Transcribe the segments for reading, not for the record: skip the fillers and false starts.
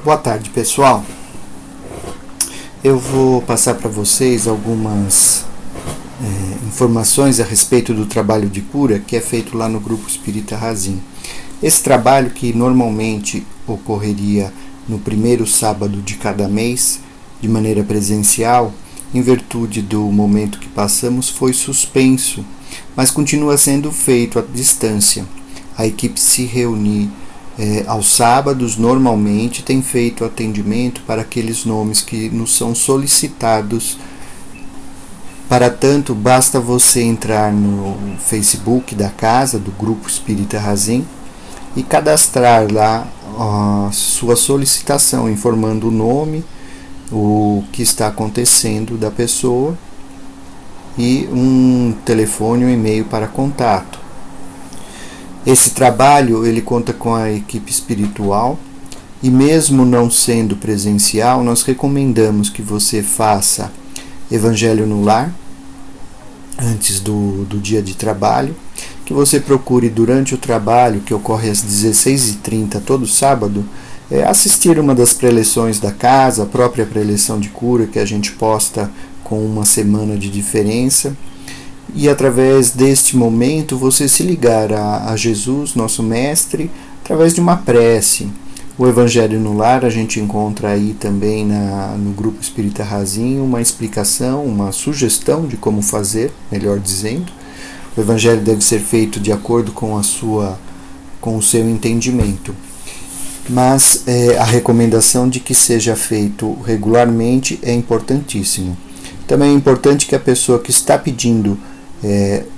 Boa tarde, pessoal. Eu vou passar para vocês algumas informações a respeito do trabalho de cura que é feito lá no Grupo Espírita Razim. Esse trabalho, que normalmente ocorreria no primeiro sábado de cada mês, de maneira presencial, em virtude do momento que passamos, foi suspenso, mas continua sendo feito à distância. A equipe se reúne aos sábados, normalmente tem feito atendimento para aqueles nomes que nos são solicitados. Para tanto, basta você entrar no Facebook da casa, do Grupo Espírita Razim, e cadastrar lá a sua solicitação, informando o nome, o que está acontecendo da pessoa e um telefone, um e-mail para contato. Esse trabalho ele conta com a equipe espiritual e, mesmo não sendo presencial, nós recomendamos que você faça Evangelho no Lar antes do dia de trabalho, que você procure durante o trabalho, que ocorre às 16h30 todo sábado, assistir uma das preleções da casa, a própria preleção de cura que a gente posta com uma semana de diferença, e através deste momento você se ligar a Jesus, nosso Mestre, através de uma prece. O Evangelho no Lar a gente encontra aí também no Grupo Espírita Razim uma explicação, uma sugestão de como fazer, melhor dizendo. O Evangelho deve ser feito de acordo com o seu entendimento. Mas a recomendação de que seja feito regularmente é importantíssimo. Também é importante que a pessoa que está pedindo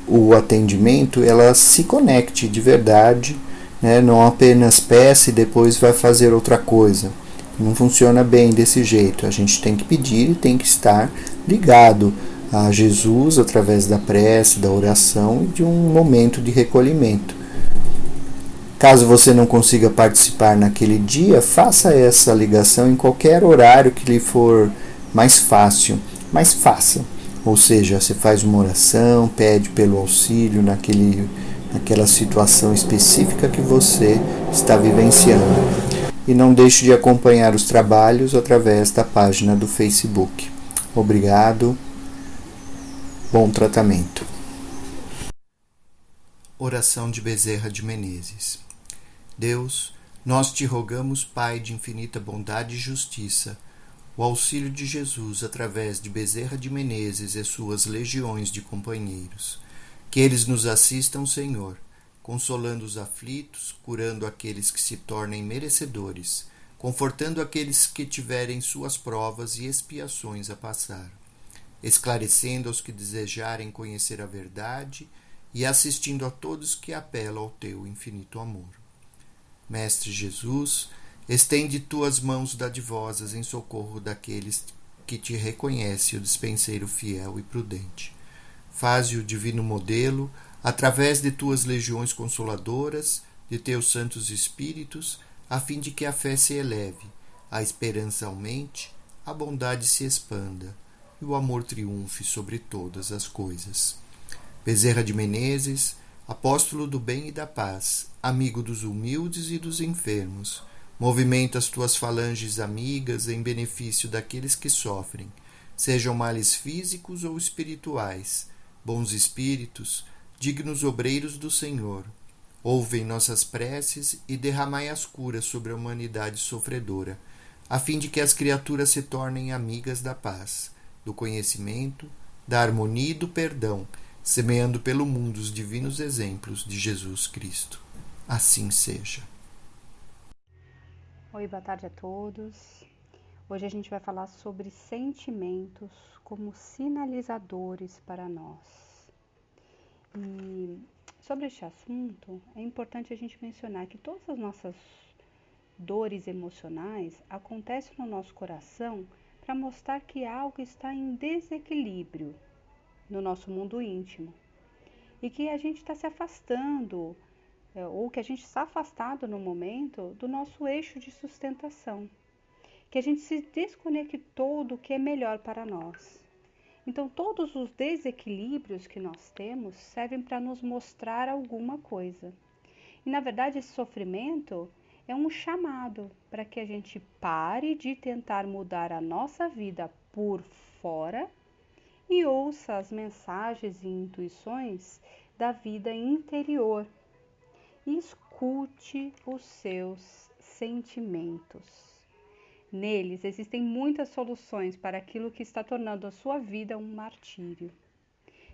o atendimento, ela se conecte de verdade, né? Não apenas peça e depois vai fazer outra coisa. Não funciona bem desse jeito. A gente tem que pedir e tem que estar ligado a Jesus através da prece, da oração e de um momento de recolhimento. Caso você não consiga participar naquele dia, faça essa ligação em qualquer horário que lhe for mais fácil, mas faça. Ou seja, você faz uma oração, pede pelo auxílio naquela situação específica que você está vivenciando. E não deixe de acompanhar os trabalhos através da página do Facebook. Obrigado. Bom tratamento. Oração de Bezerra de Menezes. Deus, nós te rogamos, Pai de infinita bondade e justiça, o auxílio de Jesus através de Bezerra de Menezes e suas legiões de companheiros. Que eles nos assistam, Senhor, consolando os aflitos, curando aqueles que se tornem merecedores, confortando aqueles que tiverem suas provas e expiações a passar, esclarecendo aos que desejarem conhecer a verdade e assistindo a todos que apelam ao teu infinito amor. Mestre Jesus, estende tuas mãos dadivosas em socorro daqueles que te reconhecem o dispenseiro fiel e prudente. Faze o divino modelo, através de tuas legiões consoladoras, de teus santos espíritos, a fim de que a fé se eleve, a esperança aumente, a bondade se expanda e o amor triunfe sobre todas as coisas. Bezerra de Menezes, apóstolo do bem e da paz, amigo dos humildes e dos enfermos, movimenta as tuas falanges amigas em benefício daqueles que sofrem, sejam males físicos ou espirituais, bons espíritos, dignos obreiros do Senhor. Ouvem nossas preces e derramai as curas sobre a humanidade sofredora, a fim de que as criaturas se tornem amigas da paz, do conhecimento, da harmonia e do perdão, semeando pelo mundo os divinos exemplos de Jesus Cristo. Assim seja. Oi, boa tarde a todos. Hoje a gente vai falar sobre sentimentos como sinalizadores para nós. E sobre este assunto, é importante a gente mencionar que todas as nossas dores emocionais acontecem no nosso coração para mostrar que algo está em desequilíbrio no nosso mundo íntimo e que a gente está se afastando ou que a gente está afastado no momento do nosso eixo de sustentação, que a gente se desconectou do que é melhor para nós. Então, todos os desequilíbrios que nós temos servem para nos mostrar alguma coisa. E, na verdade, esse sofrimento, é um chamado para que a gente pare de tentar mudar a nossa vida por fora e ouça as mensagens e intuições da vida interior e escute os seus sentimentos. Neles existem muitas soluções para aquilo que está tornando a sua vida um martírio.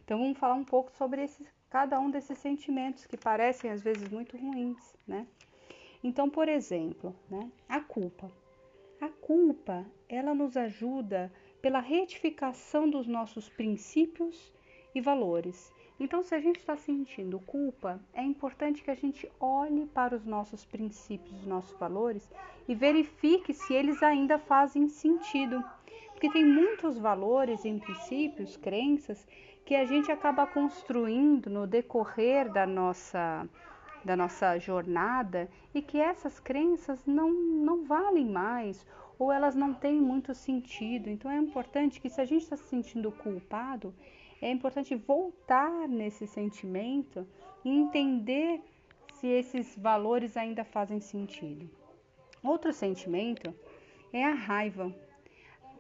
Então vamos falar um pouco sobre cada um desses sentimentos que parecem às vezes muito ruins, né? Então, por exemplo, né, a culpa. A culpa, ela nos ajuda pela retificação dos nossos princípios e valores. Então, se a gente está sentindo culpa, é importante que a gente olhe para os nossos princípios, os nossos valores e verifique se eles ainda fazem sentido. Porque tem muitos valores e princípios, crenças, que a gente acaba construindo no decorrer da nossa jornada e que essas crenças não valem mais ou elas não têm muito sentido. Então é importante que, se a gente está se sentindo culpado, é importante voltar nesse sentimento e entender se esses valores ainda fazem sentido. Outro sentimento é a raiva.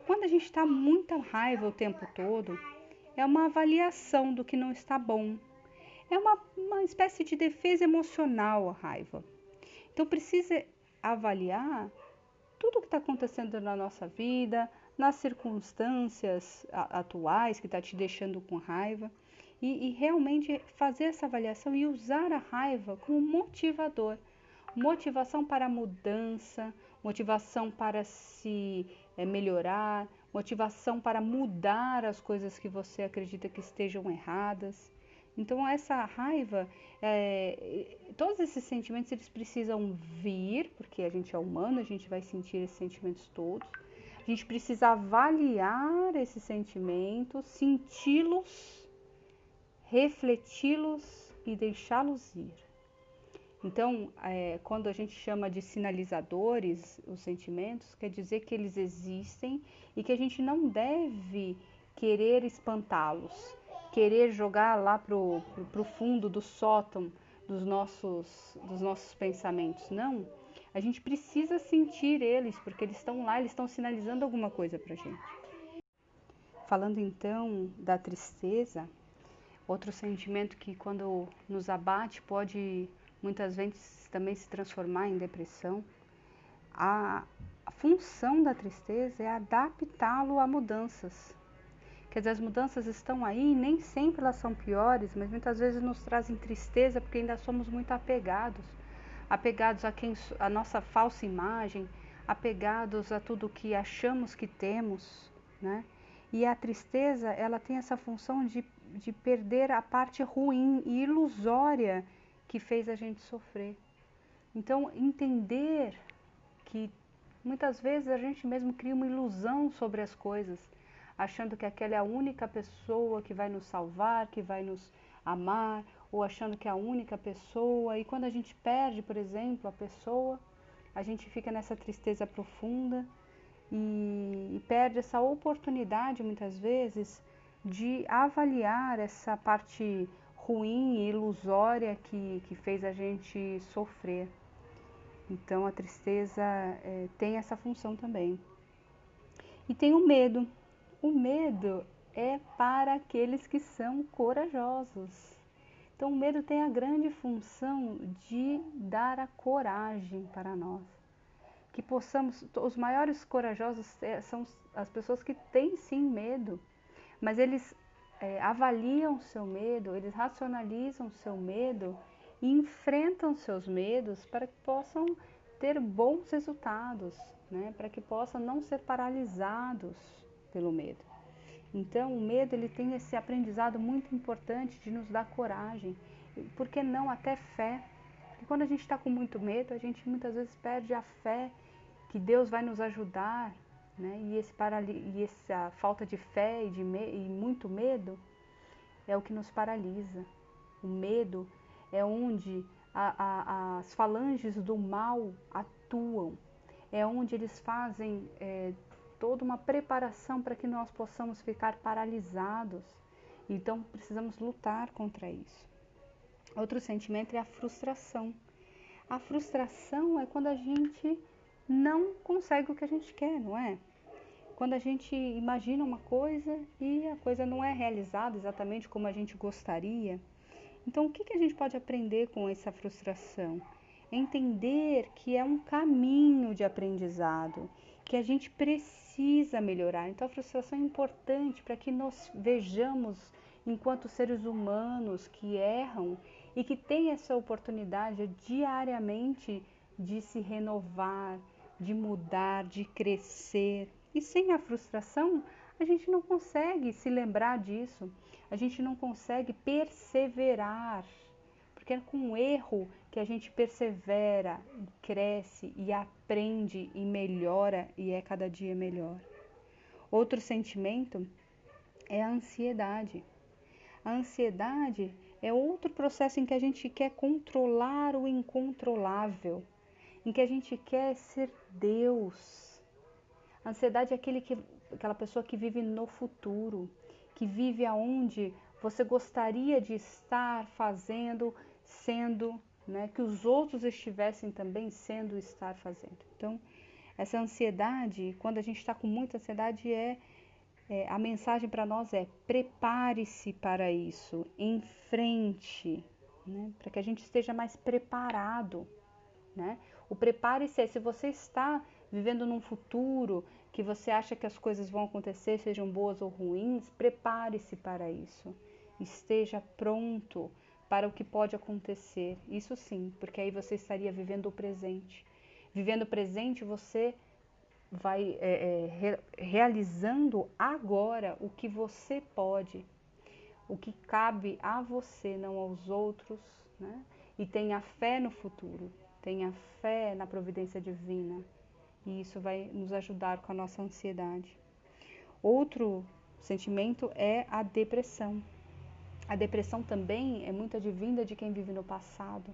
Quando a gente está muita raiva o tempo todo, é uma avaliação do que não está bom. É uma espécie de defesa emocional a raiva. Então precisa avaliar tudo o que está acontecendo na nossa vida, nas circunstâncias atuais que está te deixando com raiva e realmente fazer essa avaliação e usar a raiva como motivador. Motivação para a mudança, motivação para se melhorar, motivação para mudar as coisas que você acredita que estejam erradas. Então essa raiva, todos esses sentimentos eles precisam vir, porque a gente é humano, a gente vai sentir esses sentimentos todos. A gente precisa avaliar esses sentimentos, senti-los, refleti-los e deixá-los ir. Então, quando a gente chama de sinalizadores os sentimentos, quer dizer que eles existem e que a gente não deve querer espantá-los, querer jogar lá pro fundo do sótão dos nossos pensamentos. Não, a gente precisa sentir eles, porque eles estão lá, eles estão sinalizando alguma coisa pra gente. Falando então da tristeza, outro sentimento que quando nos abate pode muitas vezes também se transformar em depressão. A função da tristeza é adaptá-lo a mudanças. Quer dizer, as mudanças estão aí, nem sempre elas são piores, mas muitas vezes nos trazem tristeza porque ainda somos muito apegados. Apegados a nossa falsa imagem, apegados a tudo que achamos que temos, né? E a tristeza, ela tem essa função de perder a parte ruim e ilusória que fez a gente sofrer. Então, entender que muitas vezes a gente mesmo cria uma ilusão sobre as coisas, achando que aquela é a única pessoa que vai nos salvar, que vai nos amar, ou achando que é a única pessoa. E quando a gente perde, por exemplo, a pessoa, a gente fica nessa tristeza profunda e perde essa oportunidade, muitas vezes, de avaliar essa parte ruim e ilusória que fez a gente sofrer. Então a tristeza tem essa função também. E tem o medo. O medo é para aqueles que são corajosos. Então o medo tem a grande função de dar a coragem para nós. Que possamos, os maiores corajosos são as pessoas que têm sim medo, mas eles avaliam o seu medo, eles racionalizam o seu medo e enfrentam seus medos para que possam ter bons resultados, né? Para que possam não ser paralisados pelo medo. Então, o medo ele tem esse aprendizado muito importante de nos dar coragem, por que não até fé? Porque quando a gente está com muito medo, a gente muitas vezes perde a fé que Deus vai nos ajudar, né? E essa falta de fé e muito medo é o que nos paralisa. O medo é onde as falanges do mal atuam, é onde eles fazem toda uma preparação para que nós possamos ficar paralisados. Então precisamos lutar contra isso. Outro sentimento é a frustração. A frustração é quando a gente não consegue o que a gente quer, não é? Quando a gente imagina uma coisa e a coisa não é realizada exatamente como a gente gostaria. Então, o que a gente pode aprender com essa frustração? Entender que é um caminho de aprendizado, que a gente precisa melhorar. Então, a frustração é importante para que nós vejamos enquanto seres humanos que erram e que têm essa oportunidade diariamente de se renovar, de mudar, de crescer. E sem a frustração, a gente não consegue se lembrar disso, a gente não consegue perseverar, porque é com o erro que a gente persevera, cresce e aprende e melhora e é cada dia melhor. Outro sentimento é a ansiedade. A ansiedade é outro processo em que a gente quer controlar o incontrolável, em que a gente quer ser Deus. A ansiedade é aquela pessoa que vive no futuro, que vive aonde você gostaria de estar fazendo, sendo, né, que os outros estivessem também sendo, estar fazendo. Então, essa ansiedade, quando a gente está com muita ansiedade, a mensagem para nós é: prepare-se para isso, enfrente, né, para que a gente esteja mais preparado, né? O prepare-se é se você está vivendo num futuro que você acha que as coisas vão acontecer, sejam boas ou ruins, prepare-se para isso. Esteja pronto para o que pode acontecer. Isso sim, porque aí você estaria vivendo o presente. Vivendo o presente, você vai realizando agora o que você pode, o que cabe a você, não aos outros, né? E tenha fé no futuro, tenha fé na providência divina, e isso vai nos ajudar com a nossa ansiedade. Outro sentimento é a depressão. A depressão também é muito advinda de quem vive no passado,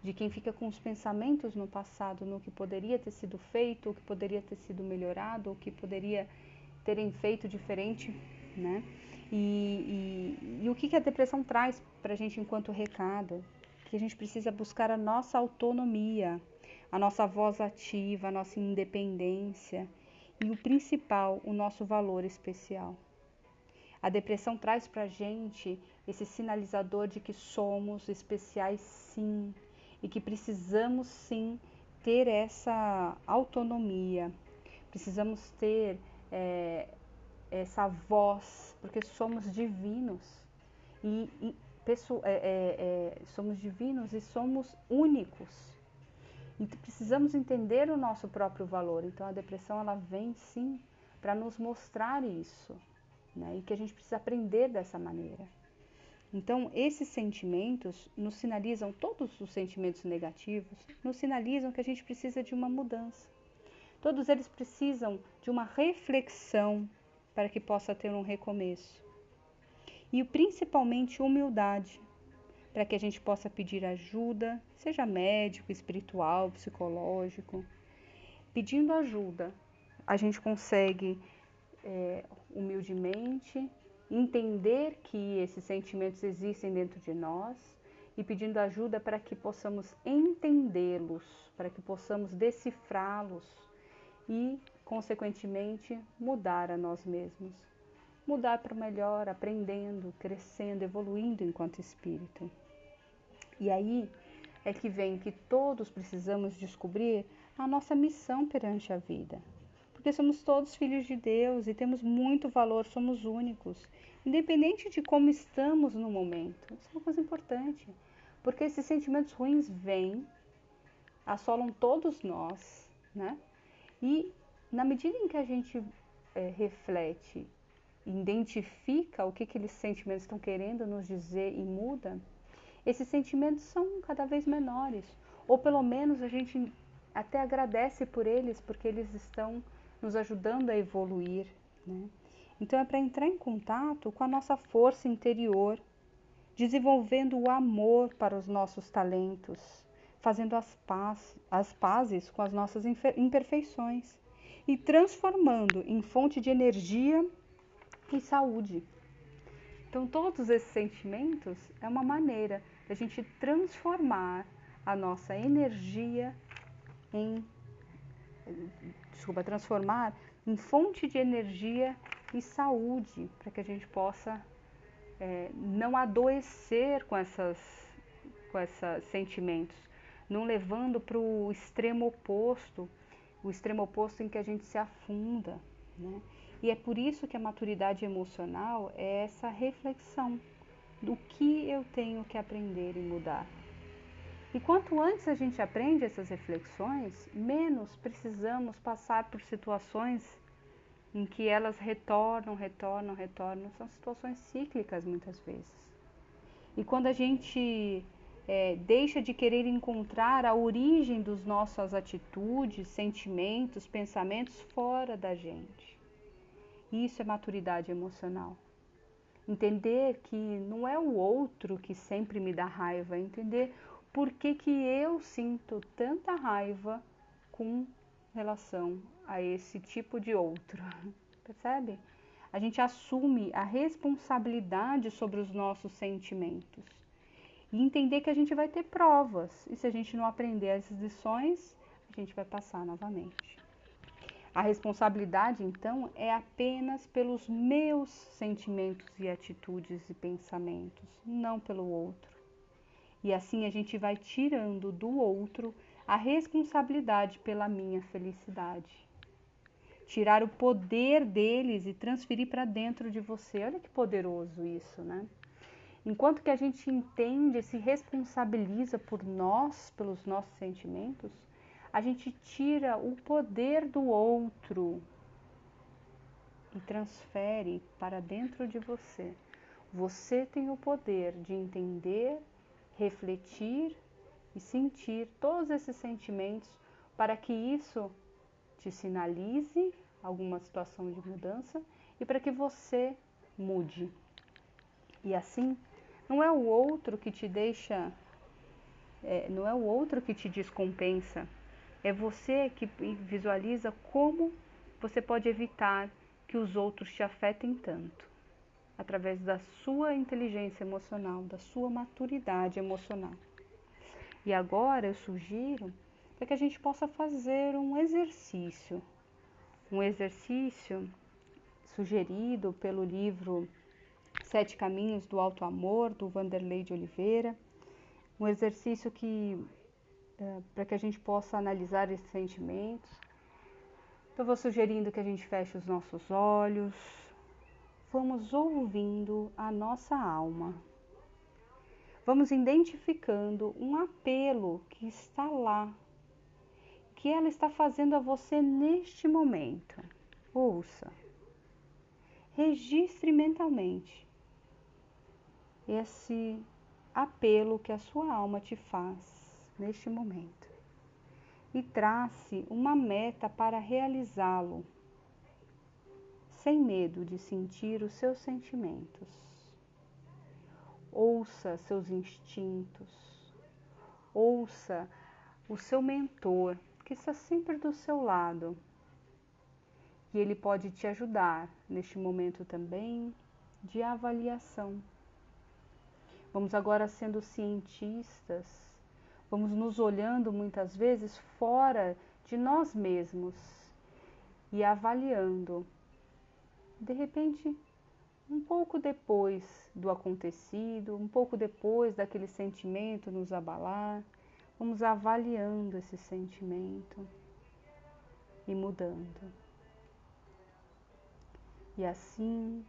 de quem fica com os pensamentos no passado, no que poderia ter sido feito, o que poderia ter sido melhorado, o que poderia terem feito diferente, né? E o que a depressão traz para a gente enquanto recado? Que a gente precisa buscar a nossa autonomia, a nossa voz ativa, a nossa independência e o principal, o nosso valor especial. A depressão traz para a gente esse sinalizador de que somos especiais sim e que precisamos sim ter essa autonomia, precisamos ter essa voz, porque somos divinos e somos divinos e somos únicos. Então precisamos entender o nosso próprio valor. Então a depressão ela vem sim para nos mostrar isso, né? E que a gente precisa aprender dessa maneira. Então esses sentimentos nos sinalizam, todos os sentimentos negativos nos sinalizam que a gente precisa de uma mudança. Todos eles precisam de uma reflexão para que possa ter um recomeço. E principalmente humildade, para que a gente possa pedir ajuda, seja médico, espiritual, psicológico. Pedindo ajuda, a gente consegue humildemente entender que esses sentimentos existem dentro de nós e pedindo ajuda para que possamos entendê-los, para que possamos decifrá-los e, consequentemente, mudar a nós mesmos. Mudar para o melhor, aprendendo, crescendo, evoluindo enquanto espírito. E aí é que vem que todos precisamos descobrir a nossa missão perante a vida. Porque somos todos filhos de Deus e temos muito valor, somos únicos. Independente de como estamos no momento. Isso é uma coisa importante. Porque esses sentimentos ruins vêm, assolam todos nós, né? E na medida em que a gente reflete, identifica o que aqueles sentimentos estão querendo nos dizer e muda, esses sentimentos são cada vez menores. Ou pelo menos a gente até agradece por eles, porque eles estão nos ajudando a evoluir, né? Então é para entrar em contato com a nossa força interior, desenvolvendo o amor para os nossos talentos, fazendo as pazes com as nossas imperfeições e transformando em fonte de energia e saúde. Então todos esses sentimentos é uma maneira da gente transformar a nossa energia transformar em fonte de energia e saúde, para que a gente possa não adoecer com esses sentimentos, não levando para o extremo oposto em que a gente se afunda, né? E é por isso que a maturidade emocional é essa reflexão do que eu tenho que aprender e mudar. E quanto antes a gente aprende essas reflexões, menos precisamos passar por situações em que elas retornam. São situações cíclicas muitas vezes. E quando a gente deixa de querer encontrar a origem das nossas atitudes, sentimentos, pensamentos fora da gente. Isso é maturidade emocional. Entender que não é o outro que sempre me dá raiva, entender por que eu sinto tanta raiva com relação a esse tipo de outro. Percebe? A gente assume a responsabilidade sobre os nossos sentimentos. E entender que a gente vai ter provas. E se a gente não aprender as lições, a gente vai passar novamente. A responsabilidade, então, é apenas pelos meus sentimentos e atitudes e pensamentos, não pelo outro. E assim a gente vai tirando do outro a responsabilidade pela minha felicidade. Tirar o poder deles e transferir para dentro de você. Olha que poderoso isso, né? Enquanto que a gente entende e se responsabiliza por nós, pelos nossos sentimentos, a gente tira o poder do outro e transfere para dentro de você. Você tem o poder de entender, refletir e sentir todos esses sentimentos para que isso te sinalize alguma situação de mudança e para que você mude. E assim, não é o outro que te deixa, não é o outro que te descompensa, é você que visualiza como você pode evitar que os outros te afetem tanto, através da sua inteligência emocional, da sua maturidade emocional. E agora eu sugiro para que a gente possa fazer um exercício sugerido pelo livro Sete Caminhos do Alto Amor, do Vanderlei de Oliveira, um exercício para que a gente possa analisar esses sentimentos. Então, vou sugerindo que a gente feche os nossos olhos, vamos ouvindo a nossa alma. Vamos identificando um apelo que está lá, que ela está fazendo a você neste momento. Ouça, registre mentalmente esse apelo que a sua alma te faz neste momento e trace uma meta para realizá-lo, sem medo de sentir os seus sentimentos. Ouça seus instintos, ouça o seu mentor, que está sempre do seu lado. E ele pode te ajudar neste momento também de avaliação. Vamos agora sendo cientistas, vamos nos olhando muitas vezes fora de nós mesmos e avaliando. De repente, um pouco depois do acontecido, um pouco depois daquele sentimento nos abalar, vamos avaliando esse sentimento e mudando. E assim,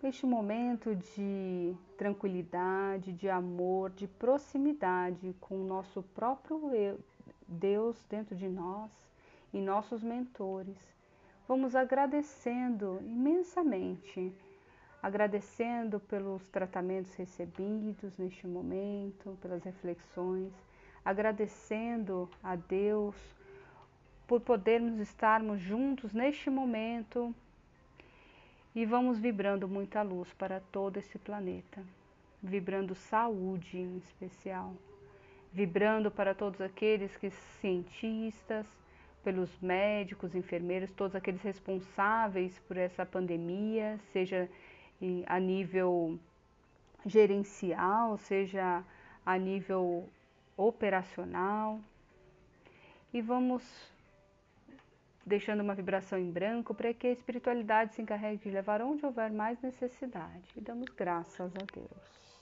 neste momento de tranquilidade, de amor, de proximidade com o nosso próprio Deus dentro de nós e nossos mentores, vamos agradecendo imensamente, agradecendo pelos tratamentos recebidos neste momento, pelas reflexões, agradecendo a Deus por podermos estarmos juntos neste momento. E vamos vibrando muita luz para todo esse planeta, vibrando saúde em especial, vibrando para todos aqueles cientistas, pelos médicos, enfermeiros, todos aqueles responsáveis por essa pandemia, seja a nível gerencial, seja a nível operacional, e vamos deixando uma vibração em branco para que a espiritualidade se encarregue de levar onde houver mais necessidade. E damos graças a Deus.